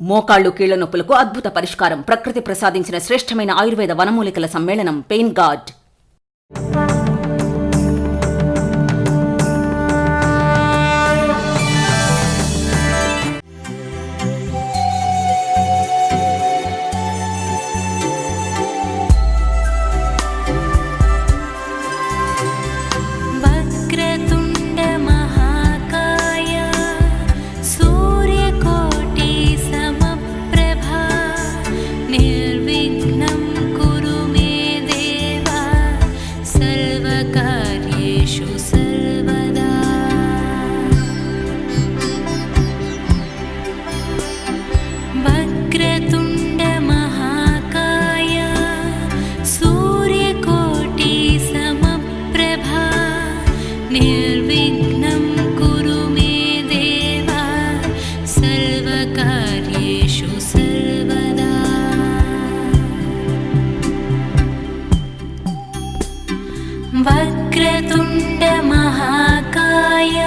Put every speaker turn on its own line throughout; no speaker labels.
మోకాళ్లు కీళ్ల నొప్పులకు అద్భుత పరిష్కారం. ప్రకృతి ప్రసాదించిన శ్రేష్టమైన ఆయుర్వేద వనమూలికల సమ్మేళనం పెయిన్ గార్డ్.
वक्रतुण्ड महाकाय सूर्यकोटि समप्रभा निर्विघ्नं कुरु मे देव सर्वकार्येषु सर्वदा। वक्रतुण्ड महाकाय सूर्यकोटि समप्रभा निर्विघ्नं कुरु मे देव सर्वकार्येषु सर्वदा। वक्रतुण्ड महाकाय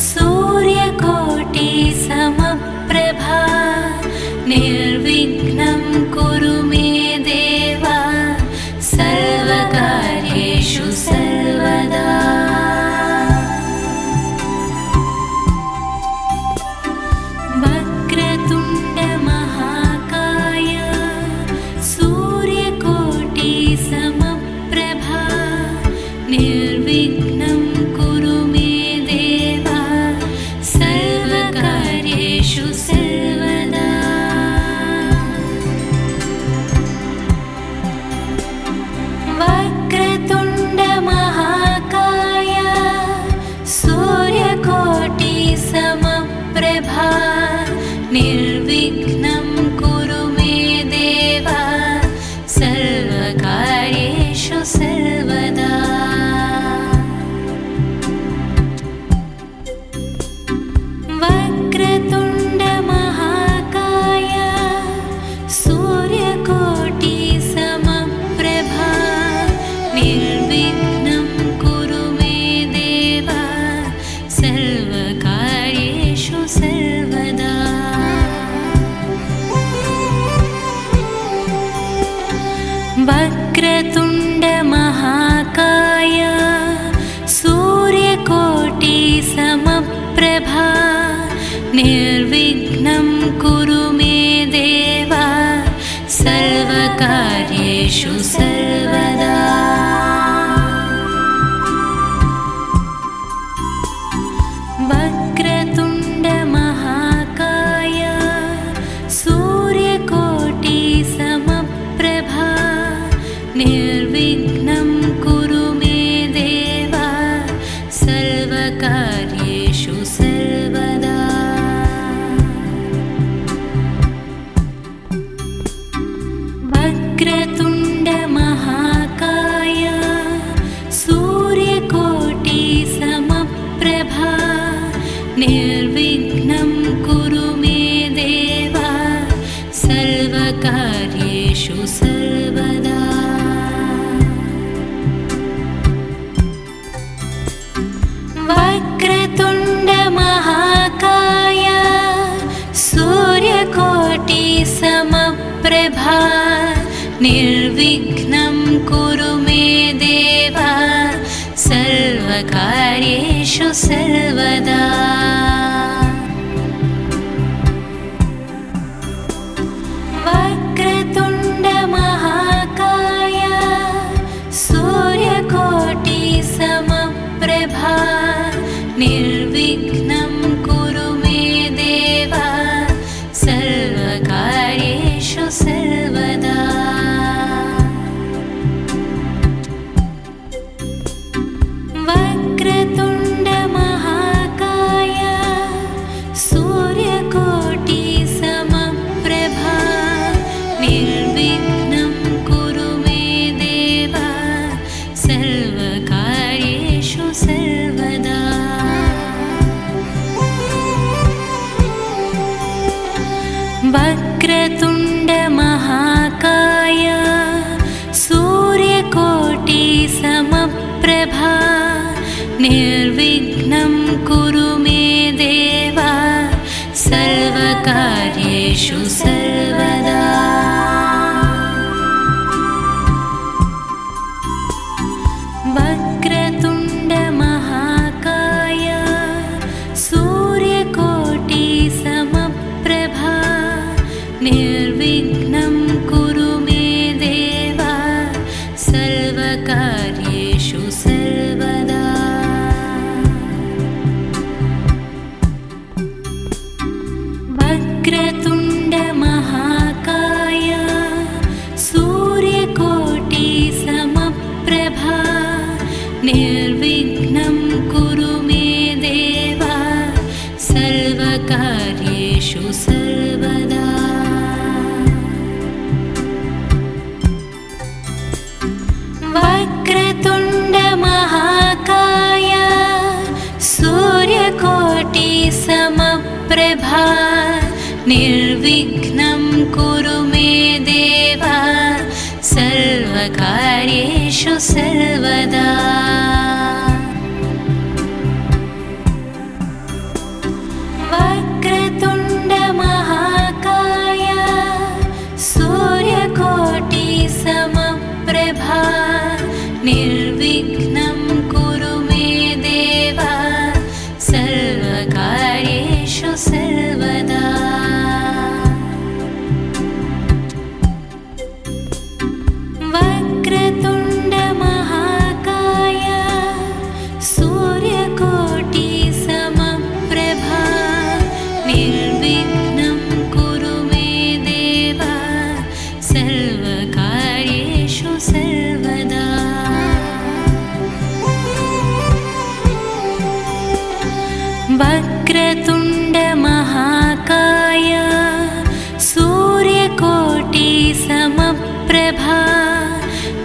सूर्यकोटि समप्रभा निर्विघ्नं कुरु मे देव सर्वकार्येषु सर्वदा। वक्रतुण्ड महाकाय सूर्यकोटि समप्रभा निर्विघ्नं कुरु मे देव सर्वकार्येषु सर्वदा। वक्रतुण्ड महाकाय सूर्यकोटि समप्रभा निर्विघ्नं कुरु मे देव सर्वकार्येषु सर्वदा। वक्रतुण्ड महाकाय सूर्यकोटि समप्रभा निर्विघ्नं कुरु मे देव सर्वकार्येषु सर्वदा। वक्रतुण्ड महाकाय सूर्यकोटि समप्रभा निर्विघ्नं कुरु मे देव सर्वकार्येषु सर्वदा। वक्रतुण्ड महाकाय सूर्यकोटि समप्रभा निर्विघ्नं कुरु मे देव सर्वकार्येषु सर्वदा। वक्रतुण्ड महाकाय सूर्यकोटि समप्रभा निर्विघ्नं कुरु मे देव सर्वकार्येषु सर्वदा। वक्रतुण्ड महाकाय सूर्यकोटि समप्रभा निर्विघ्नं कुरु मे देव सर्वकार्येषु सर्वदा। वक्रतुण्ड महाकाय सूर्यकोटि समप्रभा निर्विघ्नं कुरु मे देव सर्वकार्येषु सर्वकार्येषु सर्वदा वक्रतुण्ड महाकाय सूर्यकोटि समप्रभा निर्विघ्नं कुरु मे देव सर्वकार्येषु सर्वदा वक्रतुण्ड महाकाय सूर्यकोटि समप्रभा निर्विघ्नं कुरु मे देव सर्वकार्येषु सर्वदा वक्रतुण्ड महाकाय सूर्यकोटि समप्रभा निर्विघ्नं कुरु मे देव सर्वकार्येषु सर्वदा वक्रतुण्ड महाकाय सूर्यकोटि समप्रभा निर्विघ्नं कुरु मे देव सर्वकार्येषु सर्वदा वक्रतुण्ड महाकाय सूर्यकोटि समप्रभा निर्विघ्नं कुरु मे देव सर्वकार्येषु सर्वदा वक्रतुण्ड महाकाय सूर्यकोटि समप्रभा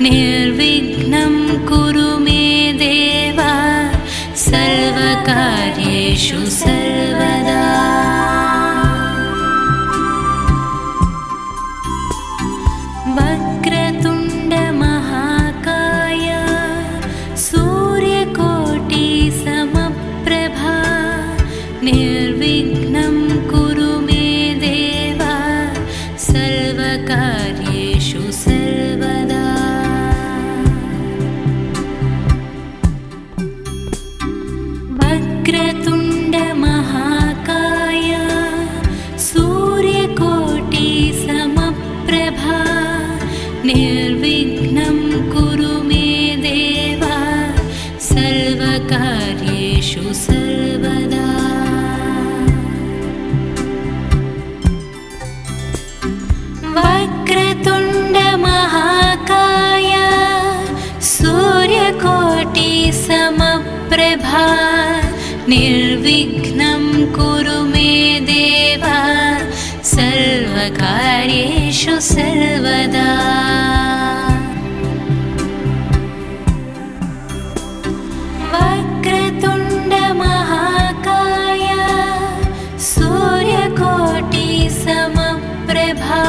निर्विघ्नं कुरु मे देव सर्वकार्येषु सर्वदा वक्रतुण्ड महाकाय सूर्यकोटि समप्रभा निर्विघ्नं कुरु मे देव सर्वकार्येषु सर्वदा वक्रतुण्ड महाकाय सूर्यकोटि समप्रभा निर्विघ्नं कुरु मे देव सर्वकार्येषु सर्वदा वक्रतुण्ड महाकाय सूर्यकोटि समप्रभा निर्विघ्नं कुरु मे देव सर्वकार्येषु सर्वदा वक्रतुण्ड महाकाय सूर्यकोटि समप्रभा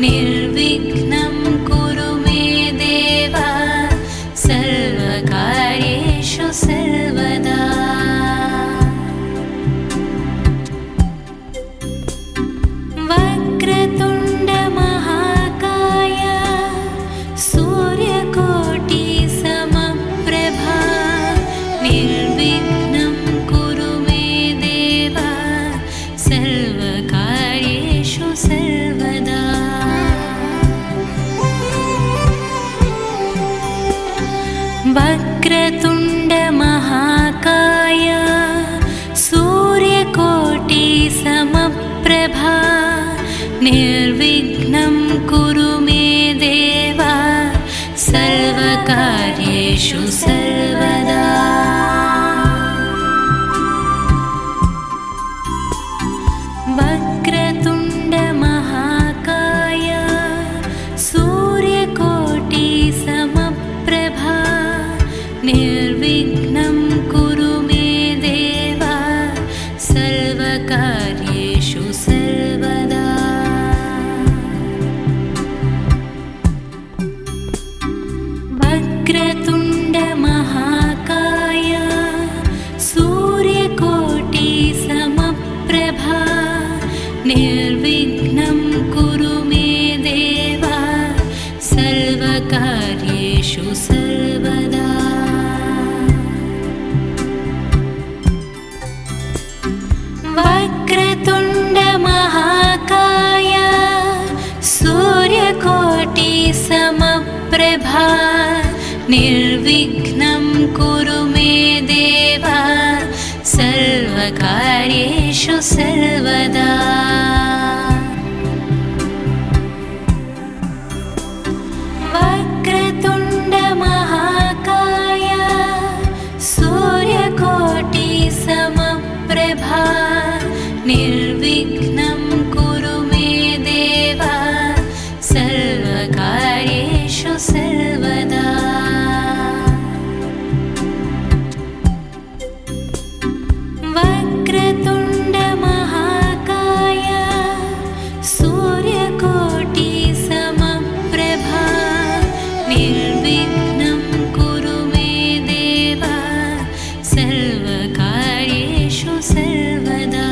निर्विघ्नं कुरु मे देव सर्वकार्येषु सर्वदा वक्रतुण्ड महाकाय सूर्यकोटि समप्रभा निर्विघ्नं कुरु मे देव सर्वकार्येषु सर्वदा वक्रतुण्ड महाकाय सूर्यकोटि समप्रभा निर्विघ्नं कुरु मे देव सर्वकार्येषु सर्वदा वक्रतुण्ड महाकाय सूर्यकोटि समप्रभा निर्विघ्नं कुरु मे देव सर्वकार्येषु सर्वदा वक्रतुण्ड महाकाय निर्विघ्नं कुरु मे देव सर्वकार्येषु सर्वदा। वक्रतुण्डमहाकाय सूर्यकोटिसमप्रभा निर्विघ्नं कुरु मे देव सर्वकार्येषु सर्वदा। वक्रतुण्डमहाकाय सूर्यकोटिसमप्रभा निर्विघ्नं कुरु मे देव सर्वकार्येषु सर्वदा। वक्रतुण्डमहाकाय सूर्यकोटिसमप्रभा निर्विघ्नं कुरु मे देव सर्वकार्येषु सर्वदा।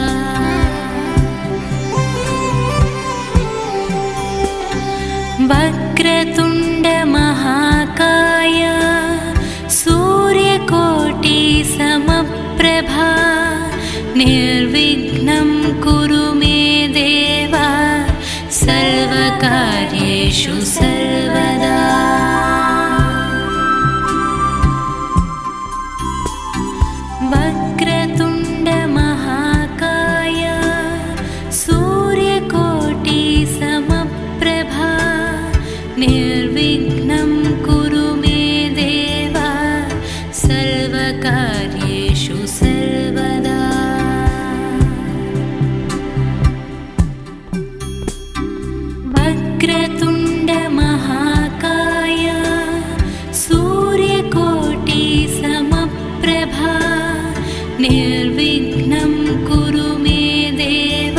वक्रतुण्डमहाकाय सूर्यकोटिसमप्रभा निर्विघ्नं कुरु मे देव सर्वकार्येषु सर्वदा। वक्रतुण्डमहाकाय सूर्यकोटिसमप्रभा निर्विघ्नं कुरु मे देव सर्वकार्येषु सर्वदा। वक्रतुण्डमहाकाय सूर्यकोटिसमप्रभा निर्विघ्नं कुरु मे देव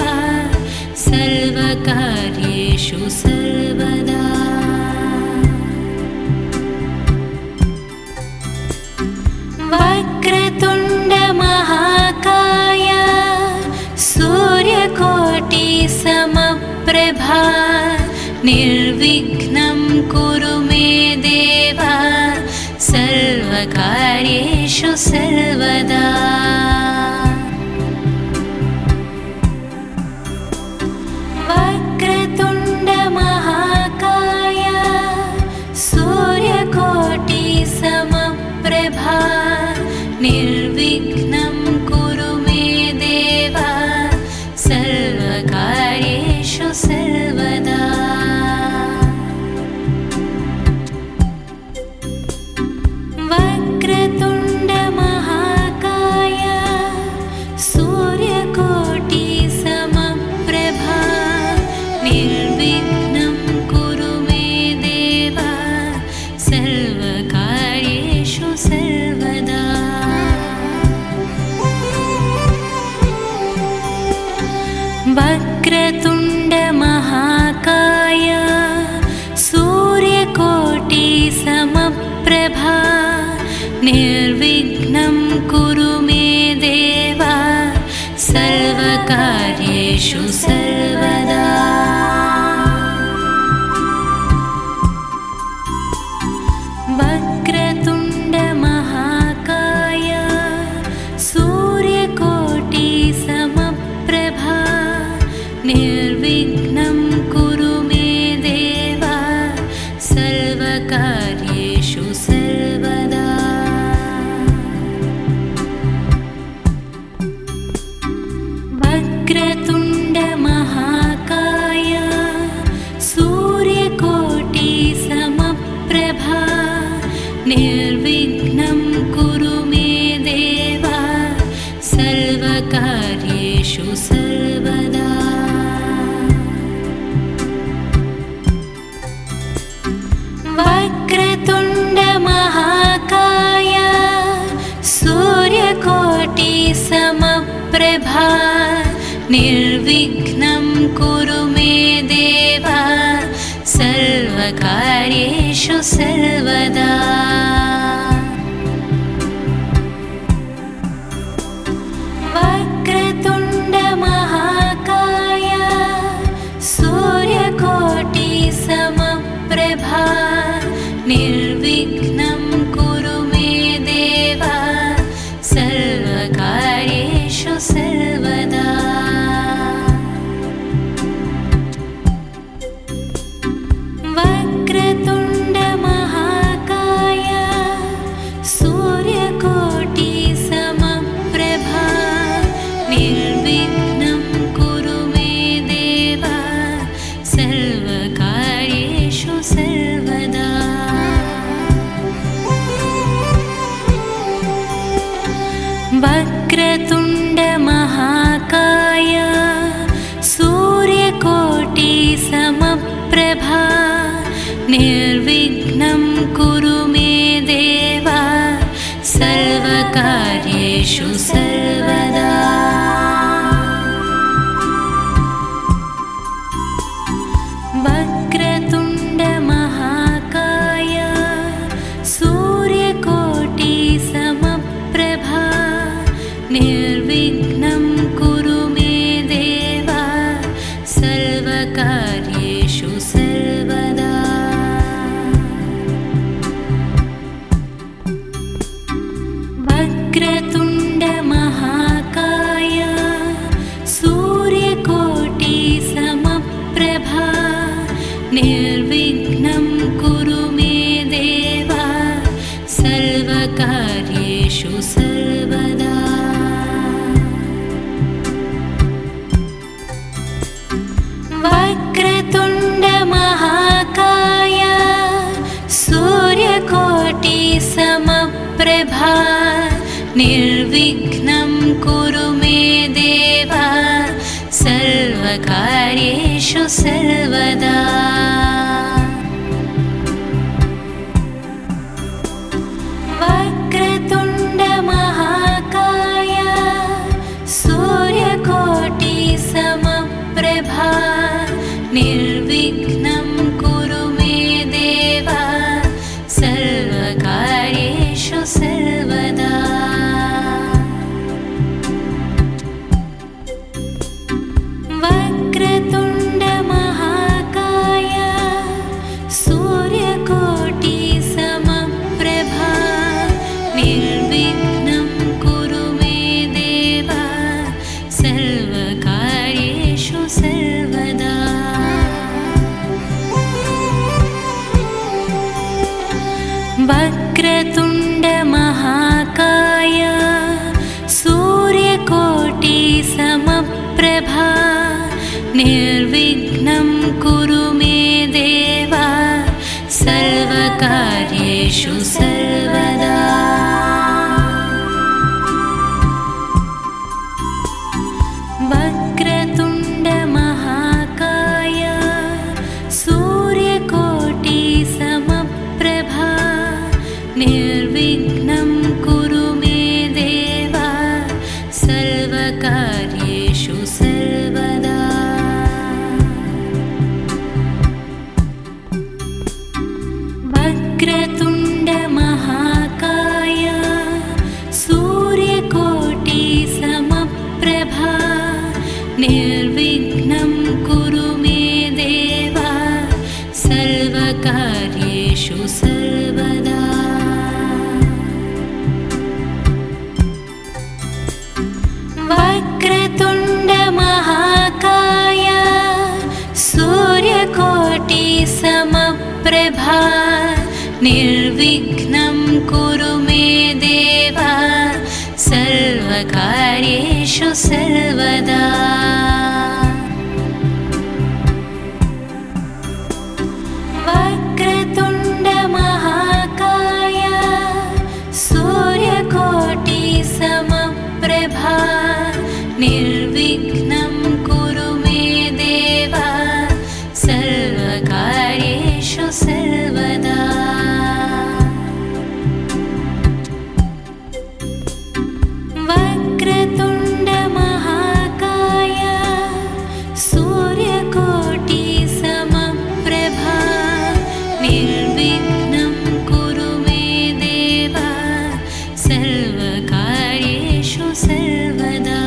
सर्वकार्येषु सर्वदा। वक्रतुण्डमहाकाय सूर्यकोटिसमप्रभा निर्विघ्नं कुरु मे देव सर्वकार्येषु सर्वदा। वक्रतुण्डमहाकाय सूर्यकोटिसमप्रभा निर्विघ्नं कुरु मे देव सर्वकार्येषु सर्वदा। वक्रतुण्डमहाकाय सूर्यकोटिसमप्रभा निर्विघ्नं कुरु मे देव सर्वकार्येषु सर्वदा। वक्रतुण्डमहाकाय सूर्यकोटिसमप्रभा निर्विघ्नं कुरु मे देव सर्वकार्येषु सर्वदा। वक्रतुण्डमहाकाय सूर्यकोटिसमप्रभा निर्विघ्नं कुरु मे देव सर्वकार्येषु सर्वदा। वक्रतुण्डमहाकाय सूर्यकोटिसमप्रभा निर्विघ्नं कुरु मे देव सर्वकार्येषु सर्वदा। वक्रतुण्डमहाकाय सूर्यकोटिसमप्रभा निर्विघ्नं कुरु मे देव सर्वकार्येषु सर्वदा। वक्रतुण्डमहाकाय समप्रभा निर्विघ्नं कुरु मे देव सर्वकार्येषु सर्वदा। वक्रतुण्ड महाकाय सूर्यकोटि समप्रभा निर्विघ्नं कुरु मे देव सर्वकार्येषु सर्वदा। वक्रतुण्ड महाकाय सूर्यकोटि समप्रभा निर्विघ्नं कुरु मे देव सर्वकार्येषु सर्वदा। वक्रतुण्ड महाकाय सूर्यकोटि समप्रभा निर्विघ्नं कुरु मे देव सर्वकार्येषु सर्वदा। वक्रतुण्ड महाकाय सूर्यकोटि समप्रभा निर्विघ्नं कुरु मे देव सर्वकार्येषु सर्वदा। वक्रतुण्ड महाकाय सूर्यकोटि समप्रभा निर्विघ्नं कुरु मे देव सर्वकार्येषु सर्वदा। वक्रतुण्ड महाकाय सूर्यकोटि समप्रभा निर्विघ्नं कुरु मे देव सर्वकार्येषु सर्वदा। वक्रतुण्ड महाकाय सूर्यकोटि समप्रभा निर्विघ्नं कुरु मे देव सर्वकार्येषु सर्वदा। वक्रतुण्ड महाकाय सूर्यकोटि समप्रभा निर्विघ्नं कुरु मे देव सर्वकार्येषु सर्वदा। वक्रतुण्ड महाकाय सूर्यकोटि समप्रभा निर्विघ्नं कुरु मे देव सर्वकार्येषु सर्वदा। वक्रतुण्ड महाकाय सूर्यकोटि समप्रभा निर्विघ्नं कुरु मे देव सर्वकार्येषु सर्वदा। वक्रतुण्ड महाकाय सूर्यकोटि समप्रभा निर्विघ्नं कुरु मे देव सर्वकार्येषु सर्वदा।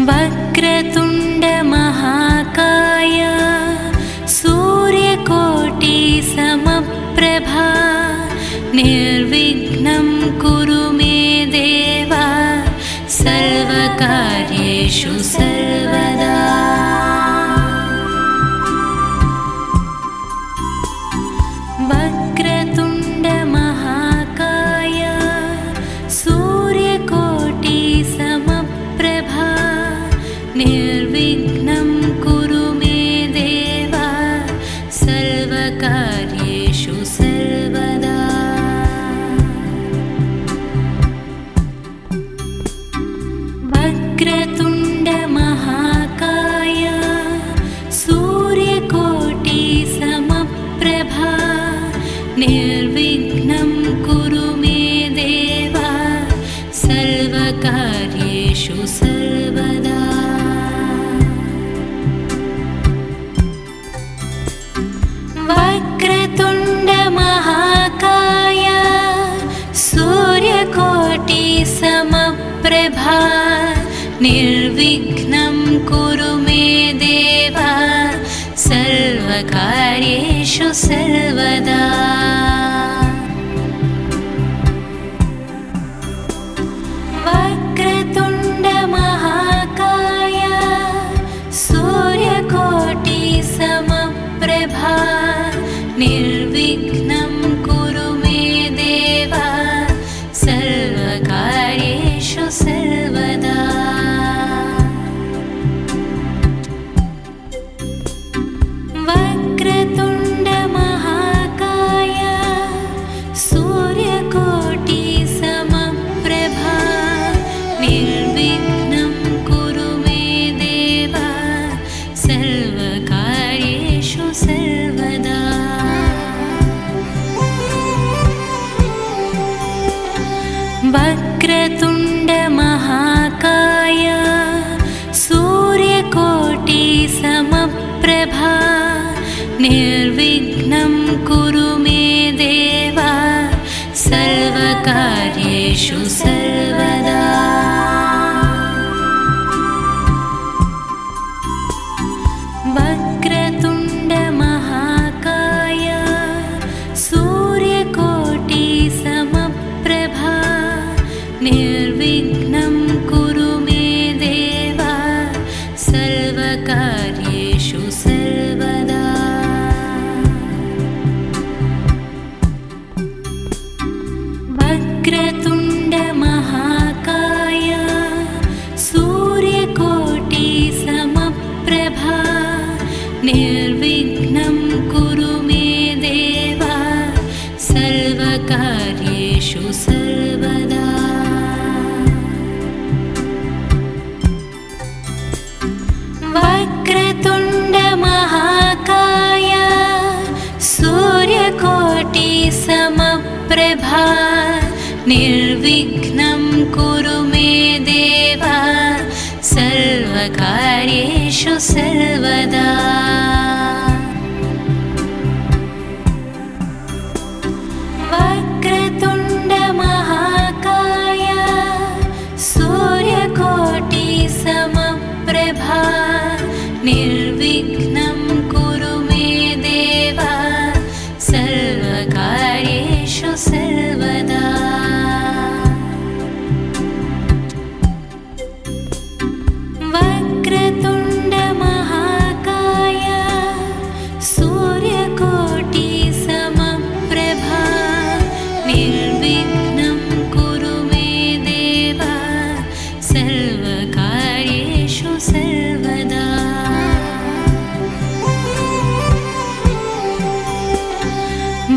वक्रतुण्ड महाकाय सूर्यकोटि समप्रभा निर्विघ्नं कुरु मे देव सर्वकार्येषु सर्वदा। वक्रतुण्ड महाकाय सूर्यकोटि समप्रभा निर्विघ्नं कुरु मे देव सर्वकार्येषु सर्वदा। वक्रतुण्ड वक्रतुण्ड महाकाय सूर्यकोटि समप्रभा निर्विघ्नं कुरु मे देव सर्वकार्येषु सर्वदा। वक्रतुण्ड महाकाय सूर्यकोटि समप्रभा निर्विघ्नं कुरु मे देव सर्वकार्येषु सर्वदा। वक्रतुण्ड महाकाय सूर्यकोटि समप्रभा निर्विघ्नं कुरु मे देव सर्वकार्येषु सर्वदा। वक्रतुण्ड महाकाय सूर्यकोटि समप्रभा निर्विघ्नं कुरु मे देव सर्वकार्येषु सर्वदा। वक्रतुण्ड महाकाय सूर्यकोटि समप्रभा निर्विघ्नं कुरु मे देव सर्वकार्येषु सर्वदा। वक्रतुण्ड महाकाय सूर्यकोटि समप्रभा निर्विघ्नं कुरु मे देव सर्वकार्येषु सर्वदा। वक्रतुण्ड महाकाय सूर्यकोटि समप्रभा निर्विघ्नं कुरु मे देव सर्वकार्येषु सर्वदा। वक्रतुण्ड महाकाय सूर्यकोटि समप्रभा निर्विघ्नं कुरु मे देव सर्वकार्येषु सर्वदा। वक्रतुण्ड महाकाय सूर्यकोटि समप्रभा निर्विघ्नं कुरु मे देव सर्वकार्येषु सर्वदा। वक्रतुण्ड महाकाय सूर्यकोटि समप्रभा निर्विघ्नं कुरु मे देव सर्वकार्येषु सर्वदा।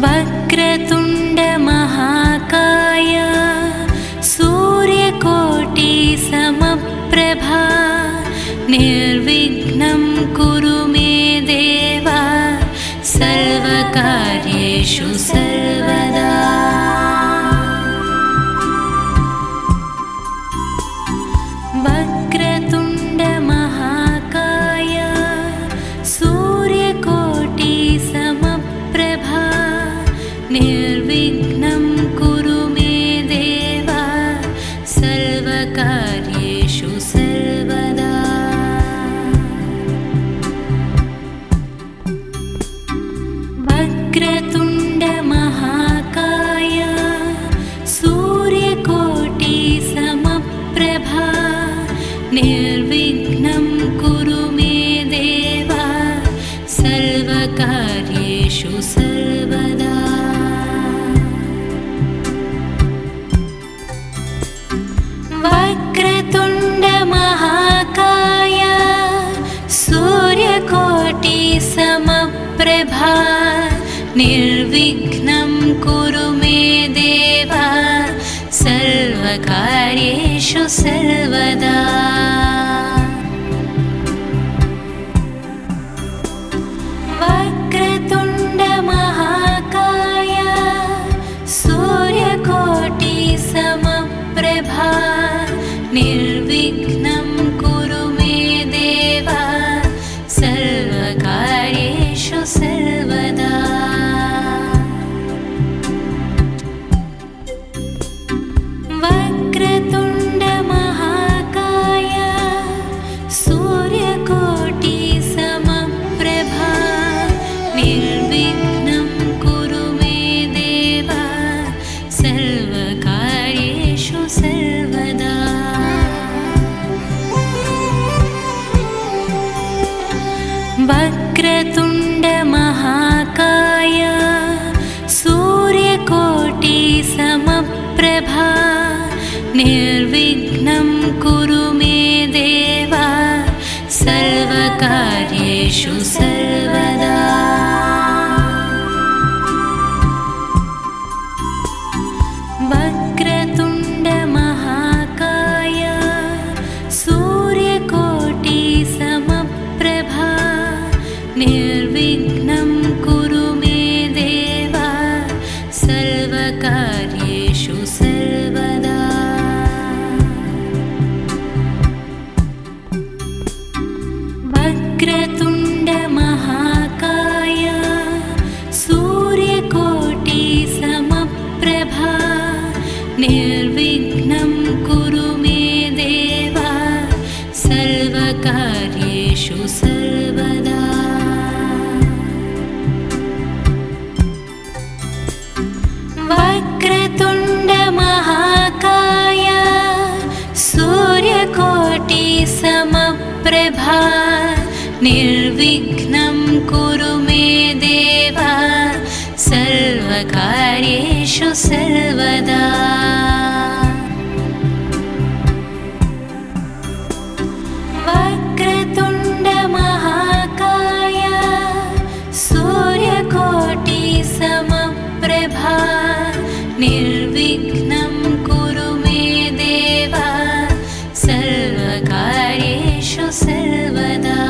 वक्रतुण्ड महाकाय सूर्यकोटि समप्रभा निर्विघ्नं कुरु मे देव सर्वकार्येषु सर्वदा। वक्रतुण्ड महाकाय सूर्यकोटि समप्रभा निर्विघ्नं कुरु मे देव सर्वकार्येषु सर्वदा। वक्रतुण्ड महाकाय सूर्यकोटि समप्रभा निर्विघ्नं कुरु मे देव सर्वकार्येषु सर्वदा। वक्रतुण्ड महाकाय सूर्यकोटि समप्रभा निर्विघ्नं कुरु मे देव सर्वकार्येषु सर्वदा। वक्रतुण्ड महाकाय सूर्यकोटिसमप्रभा निर्विघ्नं कुरु मे देव सर्वकार्येषु सर्वदा। वक्रतुण्ड महाकाय सूर्यकोटिसमप्रभा निर्विघ्नं कुरु मे देव सर्वकार्येषु सर्वदा। वक्रतुण्ड महाकाय सूर्यकोटिसमप्रभा निर्विघ्नं कुरु मे देव सर्वकार्येषु सर्वदा। वक्रतुण्ड महाकाय सूर्यकोटिसमप्रभा निर्विघ्नं कुरु मे देव सर्वकार्येषु सर्वदा। वक्रतुण्ड महाकाय सूर्यकोटिसमप्रभा निर्विघ्नं कुरु मे देव सर्वकार्येषु सर्वदा।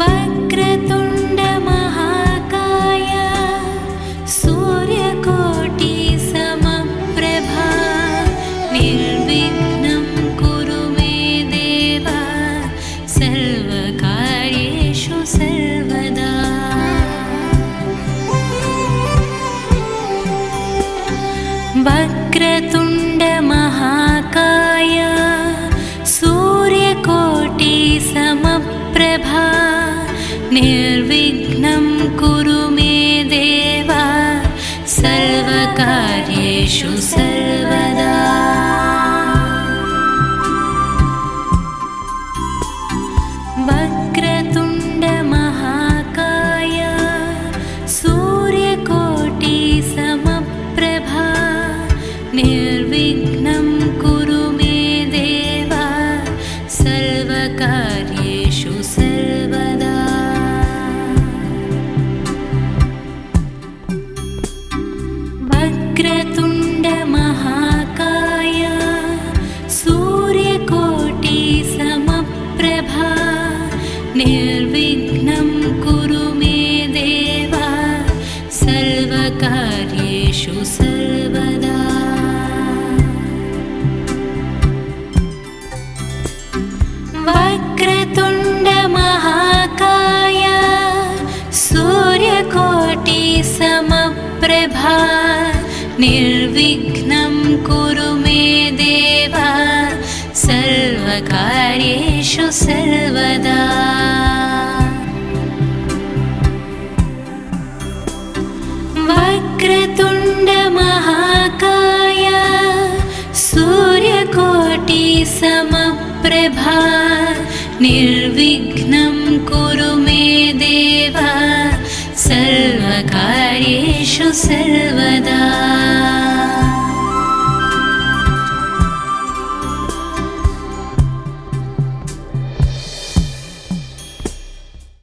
वक्रतुण्ड महाकाय सूर्यकोटिसमप्रभा निर्विघ्नं कुरु मे देव सर्वकार्येषु सर्वदा। वक्रतुण्ड महाकाय सूर्यकोटिसमप्रभा निर्विघ्नं कुरु मे देव सर्वकार्येषु सर्वदा। वक्रतुण्ड महाकाय सूर्यकोटिसमप्रभा निर्विघ्नं कुरु मे देव सर्वकार्येषु सर्वदा। वक्रतुण्ड महाकाय सूर्यकोटिसमप्रभा निर्विघ्नं कुरु मे देव सर्वकार्येषु सर्वदा। वक्रतुण्ड महाकाय सूर्यकोटिसमप्रभा निर्विघ्नं कुरु मे देव सर्वकार्येषु सर्वदा। वक्रतुण्ड महाकाय सूर्यकोटिसमप्रभा निर्विघ्नं कुरु मे देव सर्वकार्येषु सर्वदा।